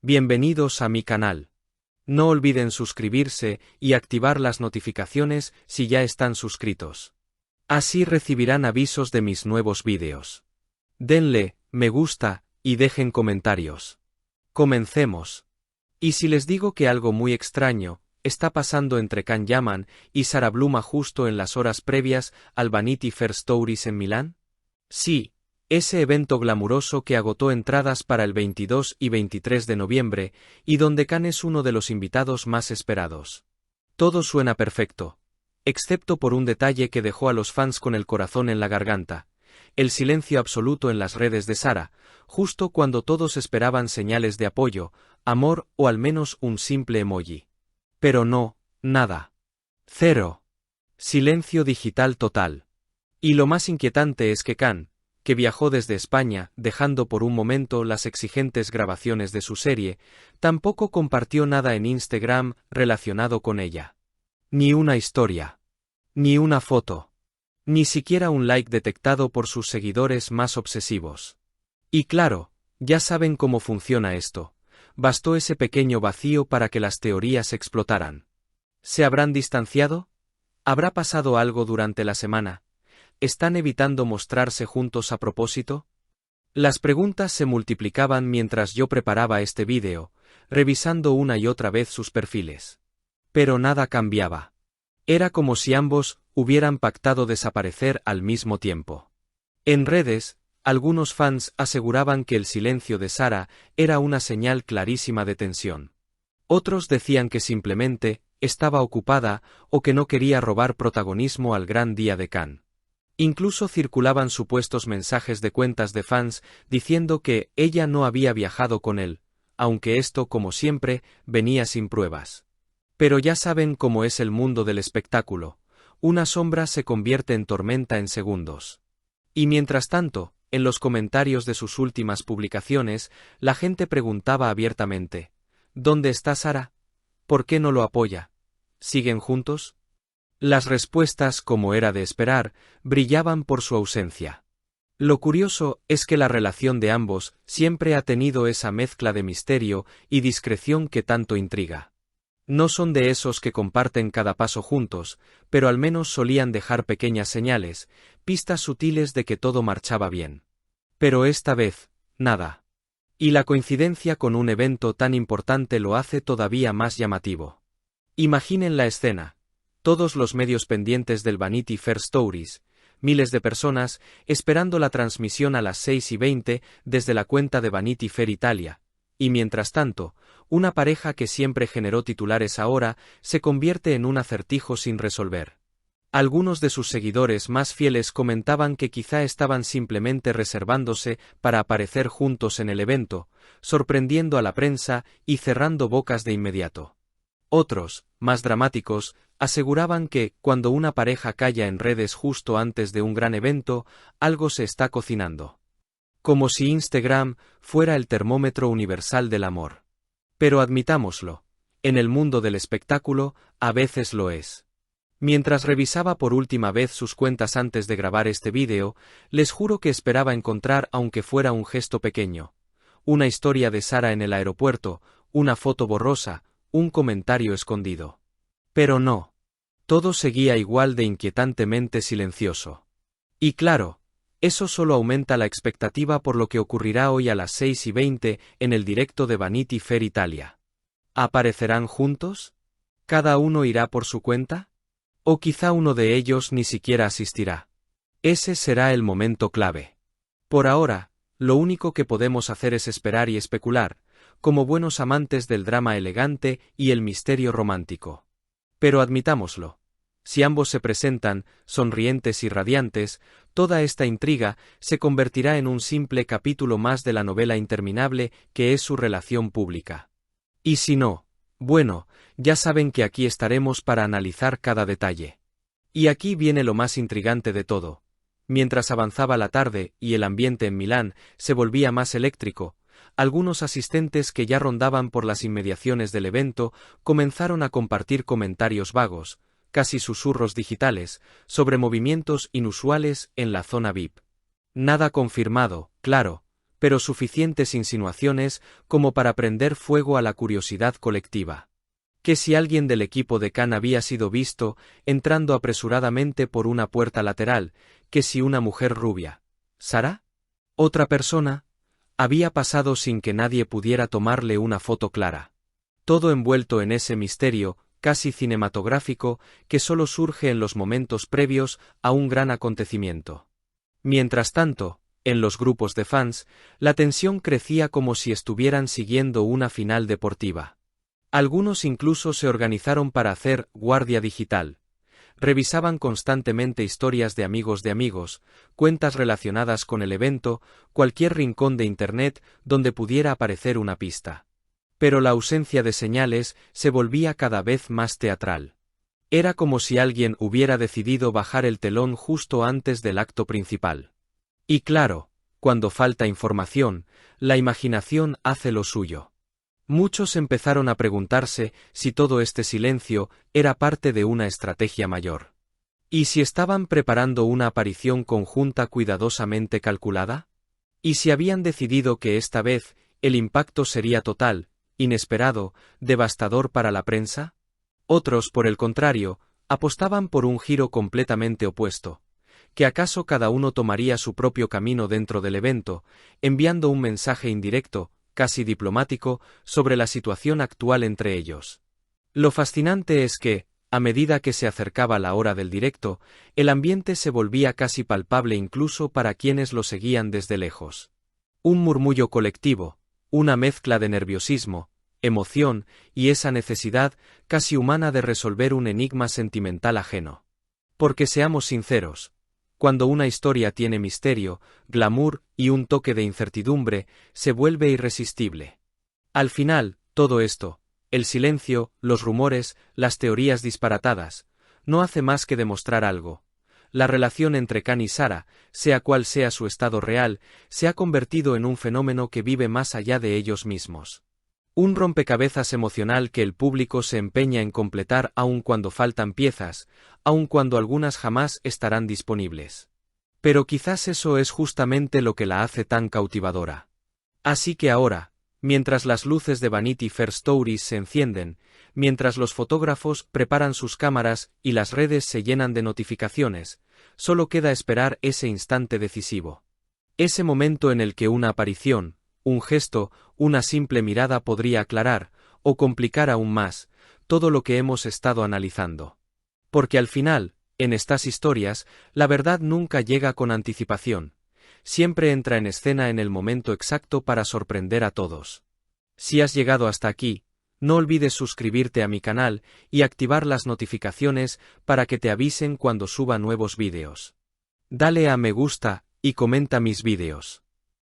Bienvenidos a mi canal. No olviden suscribirse y activar las notificaciones si ya están suscritos. Así recibirán avisos de mis nuevos vídeos. Denle me gusta y dejen comentarios. Comencemos. ¿Y si les digo que algo muy extraño está pasando entre Can Yaman y Sarah Bluma justo en las horas previas al Vanity Fair Stories en Milán? Sí, ese evento glamuroso que agotó entradas para el 22 y 23 de noviembre y donde Can es uno de los invitados más esperados. Todo suena perfecto, excepto por un detalle que dejó a los fans con el corazón en la garganta: el silencio absoluto en las redes de Sarah, justo cuando todos esperaban señales de apoyo, amor o al menos un simple emoji. Pero no, nada. Cero. Silencio digital total. Y lo más inquietante es que Can, que viajó desde España, dejando por un momento las exigentes grabaciones de su serie, tampoco compartió nada en Instagram relacionado con ella. Ni una historia. Ni una foto. Ni siquiera un like detectado por sus seguidores más obsesivos. Y claro, ya saben cómo funciona esto. Bastó ese pequeño vacío para que las teorías explotaran. ¿Se habrán distanciado? ¿Habrá pasado algo durante la semana? ¿Están evitando mostrarse juntos a propósito? Las preguntas se multiplicaban mientras yo preparaba este vídeo, revisando una y otra vez sus perfiles. Pero nada cambiaba. Era como si ambos hubieran pactado desaparecer al mismo tiempo. En redes, algunos fans aseguraban que el silencio de Sarah era una señal clarísima de tensión. Otros decían que simplemente estaba ocupada o que no quería robar protagonismo al gran día de Cannes. Incluso circulaban supuestos mensajes de cuentas de fans diciendo que ella no había viajado con él, aunque esto, como siempre, venía sin pruebas. Pero ya saben cómo es el mundo del espectáculo: una sombra se convierte en tormenta en segundos. Y mientras tanto, en los comentarios de sus últimas publicaciones, la gente preguntaba abiertamente: ¿dónde está Sarah? ¿Por qué no lo apoya? ¿Siguen juntos? Las respuestas, como era de esperar, brillaban por su ausencia. Lo curioso es que la relación de ambos siempre ha tenido esa mezcla de misterio y discreción que tanto intriga. No son de esos que comparten cada paso juntos, pero al menos solían dejar pequeñas señales, pistas sutiles de que todo marchaba bien. Pero esta vez, nada. Y la coincidencia con un evento tan importante lo hace todavía más llamativo. Imaginen la escena: todos los medios pendientes del Vanity Fair Stories, miles de personas esperando la transmisión a las 6:20 desde la cuenta de Vanity Fair Italia, y mientras tanto, una pareja que siempre generó titulares ahora se convierte en un acertijo sin resolver. Algunos de sus seguidores más fieles comentaban que quizá estaban simplemente reservándose para aparecer juntos en el evento, sorprendiendo a la prensa y cerrando bocas de inmediato. Otros, más dramáticos, aseguraban que, cuando una pareja calla en redes justo antes de un gran evento, algo se está cocinando. Como si Instagram fuera el termómetro universal del amor. Pero admitámoslo, en el mundo del espectáculo, a veces lo es. Mientras revisaba por última vez sus cuentas antes de grabar este vídeo, les juro que esperaba encontrar, aunque fuera un gesto pequeño: una historia de Sarah en el aeropuerto, una foto borrosa, un comentario escondido. Pero no. Todo seguía igual de inquietantemente silencioso. Y claro, eso solo aumenta la expectativa por lo que ocurrirá hoy a las 6:20 en el directo de Vanity Fair Italia. ¿Aparecerán juntos? ¿Cada uno irá por su cuenta? ¿O quizá uno de ellos ni siquiera asistirá? Ese será el momento clave. Por ahora, lo único que podemos hacer es esperar y especular, como buenos amantes del drama elegante y el misterio romántico. Pero admitámoslo: si ambos se presentan, sonrientes y radiantes, toda esta intriga se convertirá en un simple capítulo más de la novela interminable que es su relación pública. Y si no, bueno, ya saben que aquí estaremos para analizar cada detalle. Y aquí viene lo más intrigante de todo. Mientras avanzaba la tarde y el ambiente en Milán se volvía más eléctrico, algunos asistentes que ya rondaban por las inmediaciones del evento comenzaron a compartir comentarios vagos, casi susurros digitales, sobre movimientos inusuales en la zona VIP. Nada confirmado, claro, pero suficientes insinuaciones como para prender fuego a la curiosidad colectiva. Que si alguien del equipo de Khan había sido visto entrando apresuradamente por una puerta lateral, que si una mujer rubia, ¿Sara? Otra persona, había pasado sin que nadie pudiera tomarle una foto clara. Todo envuelto en ese misterio, casi cinematográfico, que solo surge en los momentos previos a un gran acontecimiento. Mientras tanto, en los grupos de fans, la tensión crecía como si estuvieran siguiendo una final deportiva. Algunos incluso se organizaron para hacer guardia digital. Revisaban constantemente historias de amigos, cuentas relacionadas con el evento, cualquier rincón de Internet donde pudiera aparecer una pista. Pero la ausencia de señales se volvía cada vez más teatral. Era como si alguien hubiera decidido bajar el telón justo antes del acto principal. Y claro, cuando falta información, la imaginación hace lo suyo. Muchos empezaron a preguntarse si todo este silencio era parte de una estrategia mayor. ¿Y si estaban preparando una aparición conjunta cuidadosamente calculada? ¿Y si habían decidido que esta vez el impacto sería total, inesperado, devastador para la prensa? Otros, por el contrario, apostaban por un giro completamente opuesto. Que acaso cada uno tomaría su propio camino dentro del evento, enviando un mensaje indirecto, casi diplomático, sobre la situación actual entre ellos. Lo fascinante es que, a medida que se acercaba la hora del directo, el ambiente se volvía casi palpable incluso para quienes lo seguían desde lejos. Un murmullo colectivo, una mezcla de nerviosismo, emoción y esa necesidad casi humana de resolver un enigma sentimental ajeno. Porque seamos sinceros, cuando una historia tiene misterio, glamour y un toque de incertidumbre, se vuelve irresistible. Al final, todo esto, el silencio, los rumores, las teorías disparatadas, no hace más que demostrar algo. La relación entre Khan y Sara, sea cual sea su estado real, se ha convertido en un fenómeno que vive más allá de ellos mismos. Un rompecabezas emocional que el público se empeña en completar aun cuando faltan piezas, aun cuando algunas jamás estarán disponibles. Pero quizás eso es justamente lo que la hace tan cautivadora. Así que ahora, mientras las luces de Vanity Fair Stories se encienden, mientras los fotógrafos preparan sus cámaras y las redes se llenan de notificaciones, solo queda esperar ese instante decisivo. Ese momento en el que una aparición, un gesto, una simple mirada podría aclarar, o complicar aún más, todo lo que hemos estado analizando. Porque al final, en estas historias, la verdad nunca llega con anticipación. Siempre entra en escena en el momento exacto para sorprender a todos. Si has llegado hasta aquí, no olvides suscribirte a mi canal y activar las notificaciones para que te avisen cuando suba nuevos vídeos. Dale a me gusta y comenta mis vídeos.